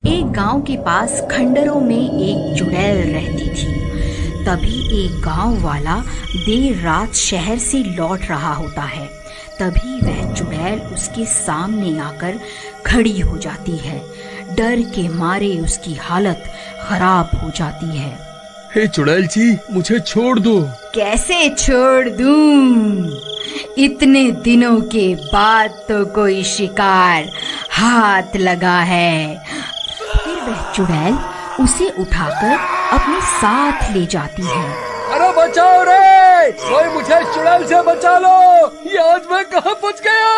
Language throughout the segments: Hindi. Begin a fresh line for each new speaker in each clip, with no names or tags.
एक गांव के पास खंडरों में एक चुड़ैल रहती थी। तभी एक गांव वाला देर रात शहर से लौट रहा होता है। तभी वह चुड़ैल उसके सामने आकर खड़ी हो जाती है। डर के मारे उसकी हालत खराब हो जाती है।
हे चुड़ैल जी, मुझे छोड़ दो।
कैसे छोड़ दूं? इतने दिनों के बाद तो कोई शिकार हाथ लगा है। फिर वह चुड़ैल उसे उठाकर अपने साथ ले जाती है।
अरे बचाओ रे, कोई मुझे चुड़ैल से बचा लो। ये आज मैं कहाँ फंस गया।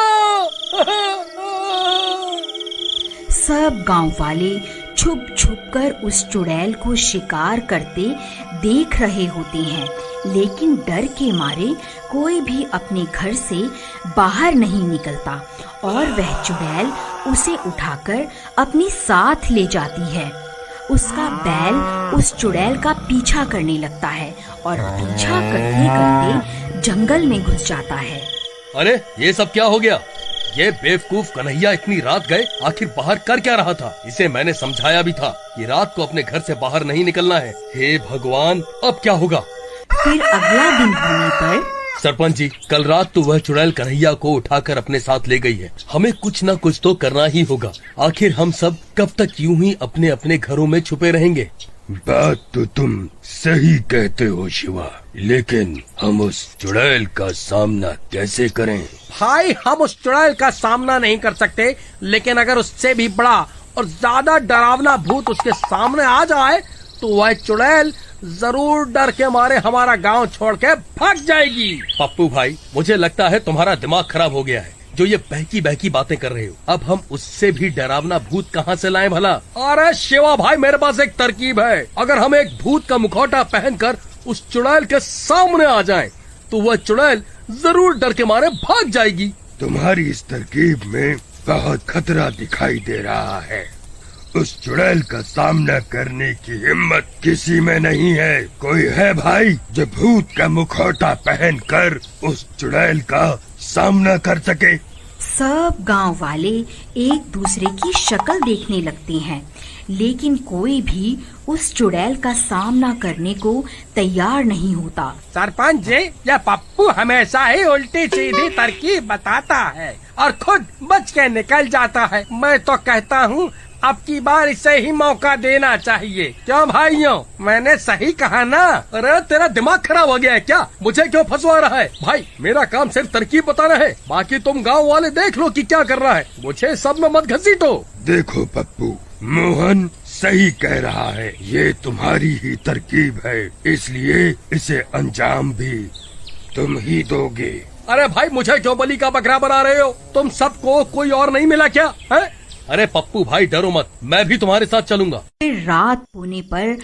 सब गांव वाले छुप छुप कर उस चुड़ैल को शिकार करते देख रहे होते हैं, लेकिन डर के मारे कोई भी अपने घर से बाहर नहीं निकलता और वह चुड़ैल उसे उठाकर अपने साथ ले जाती है। उसका बैल उस चुड़ैल का पीछा करने लगता है और पीछा करते करते जंगल में घुस जाता है।
अरे ये सब क्या हो गया? ये बेवकूफ कन्हैया इतनी रात गए, आखिर बाहर कर क्या रहा था? इसे मैंने समझाया भी था कि रात को अपने घर से बाहर नहीं निकलना है। हे भगवान, अब क्या होगा?
फिर अगला दिन होने पर
सरपंच जी, कल रात तो वह चुड़ैल कन्हैया को उठाकर अपने साथ ले गई है। हमें कुछ न कुछ तो करना ही होगा। आखिर हम सब कब तक यूं ही अपने अपने घरों में छुपे रहेंगे?
बात तो तुम सही कहते हो शिवा, लेकिन हम उस चुड़ैल का सामना कैसे करें?
भाई, हम उस चुड़ैल का सामना नहीं कर सकते, लेकिन अगर उससे भी बड़ा और ज्यादा डरावना भूत उसके सामने आ जाए तो वह चुड़ैल जरूर डर के मारे हमारा गांव छोड़ के भाग जाएगी।
पप्पू भाई, मुझे लगता है तुम्हारा दिमाग खराब हो गया है जो ये बहकी बहकी बातें कर रहे हो। अब हम उससे भी डरावना भूत कहाँ से लाएं भला?
अरे शिवा भाई, मेरे पास एक तरकीब है। अगर हम एक भूत का मुखौटा पहनकर उस चुड़ैल के सामने आ जाएं, तो वह चुड़ैल जरूर डर के मारे भाग जाएगी।
तुम्हारी इस तरकीब में बहुत खतरा दिखाई दे रहा है। उस चुड़ैल का सामना करने की हिम्मत किसी में नहीं है। कोई है भाई जो भूत का मुखौटा पहनकर उस चुड़ैल का सामना कर सके?
सब गांव वाले एक दूसरे की शक्ल देखने लगते हैं, लेकिन कोई भी उस चुड़ैल का सामना करने को तैयार नहीं होता।
सरपंच जी, यह पप्पू हमेशा ही उल्टी सीधी तरकीब बताता है और खुद बच के निकल जाता है। मैं तो कहता हूँ अब की बार इसे ही मौका देना चाहिए। क्यों भाइयों, मैंने सही कहा ना?
अरे तेरा दिमाग खराब हो गया है क्या? मुझे क्यों फंसवा रहा है? भाई, मेरा काम सिर्फ तरकीब बताना है, बाकी तुम गांव वाले देख लो कि क्या कर रहा है। मुझे सब में मत घसीटो।
देखो पप्पू, मोहन सही कह रहा है। ये तुम्हारी ही तरकीब है, इसलिए इसे अंजाम भी तुम ही दोगे।
अरे भाई, मुझे क्यों बलि का बकरा बना रहे हो? तुम सबको कोई और नहीं मिला क्या है? अरे पप्पू भाई, डरो मत, मैं भी तुम्हारे साथ चलूंगा।
फिर रात होने पर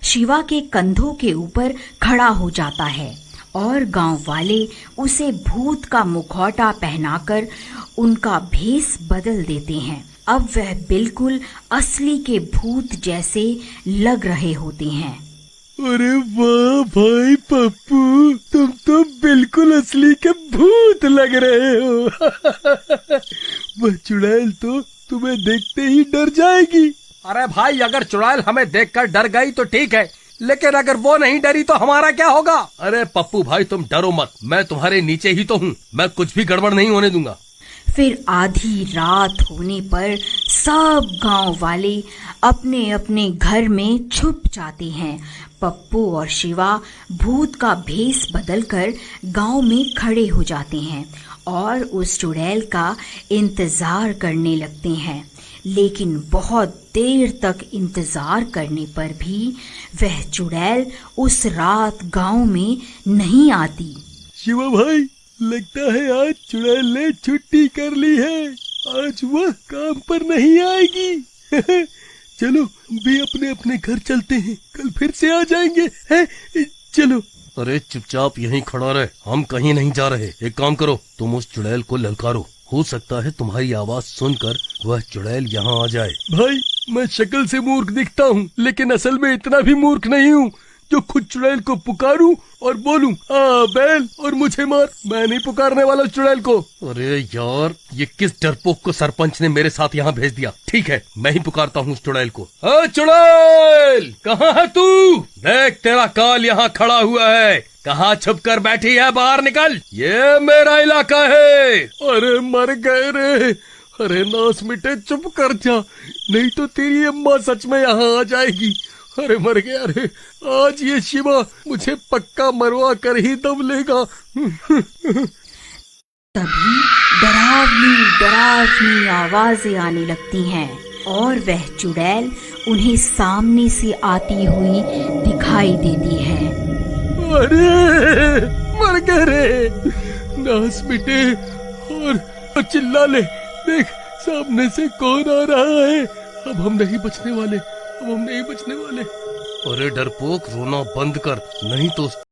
शिवा के कंधों के ऊपर खड़ा हो जाता है और गांव वाले उसे भूत का मुखौटा पहनाकर उनका भेष बदल देते हैं। अब वह बिल्कुल असली के भूत जैसे लग रहे होते हैं।
अरे वाह भाई पप्पू, तुम तो बिल्कुल असली के भूत लग रहे हो। वह चुड़ैल तो तुम्हें देखते ही डर जाएगी।
अरे भाई, अगर चुड़ैल हमें देखकर डर गई तो ठीक है, लेकिन अगर वो नहीं डरी तो हमारा क्या होगा?
अरे पप्पू भाई, तुम डरो मत, मैं तुम्हारे नीचे ही तो हूँ। मैं कुछ भी गड़बड़ नहीं होने दूंगा।
फिर आधी रात होने पर सब गांव वाले अपने अपने घर में छुप जाते हैं। पप्पू और शिवा भूत का भेष बदलकर गांव में खड़े हो जाते हैं और उस चुड़ैल का इंतजार करने लगते हैं, लेकिन बहुत देर तक इंतजार करने पर भी वह चुड़ैल उस रात गांव में नहीं आती।
शिवा भाई, लगता है आज चुड़ैल ने छुट्टी कर ली है। आज वह काम पर नहीं आएगी। चलो भी अपने अपने घर चलते हैं, कल फिर से आ जाएंगे। है? चलो।
अरे चुपचाप यहीं खड़ा रहे, हम कहीं नहीं जा रहे। एक काम करो, तुम उस चुड़ैल को ललकारो। हो सकता है तुम्हारी आवाज सुनकर वह चुड़ैल यहाँ आ जाए।
भाई, मैं शक्ल से मूर्ख दिखता हूँ, लेकिन असल में इतना भी मूर्ख नहीं हूँ
जो खुद चुड़ैल को पुकारूं और बोलूं हाँ बैल और मुझे मार। मैं नहीं पुकारने वाला चुड़ैल को। अरे यार, ये किस डरपोक को सरपंच ने मेरे साथ यहाँ भेज दिया। ठीक है, मैं ही पुकारता हूँ उस चुड़ैल को। चुड़ैल, कहाँ है तू? देख, तेरा काल यहाँ खड़ा हुआ है। कहाँ छुप कर बैठी है? बाहर निकल, ये मेरा इलाका है। अरे मर गए रे। अरे नास मिटे, चुप कर जा, नहीं तो तेरी अम्मा सच में यहाँ आ जाएगी। अरे मर गया रे, आज ये शिवा मुझे पक्का मरवा कर ही दम लेगा।
तभी डरावनी डरावनी आवाजें आने लगती हैं और वह चुड़ैल उन्हें सामने से आती हुई दिखाई देती है।
अरे मर गए रे, नास मिटे, और चिल्ला ले, देख सामने से कौन आ रहा है। अब हम नहीं बचने वाले, अब हम नहीं बचने वाले। अरे डरपोक, रोना बंद कर, नहीं तो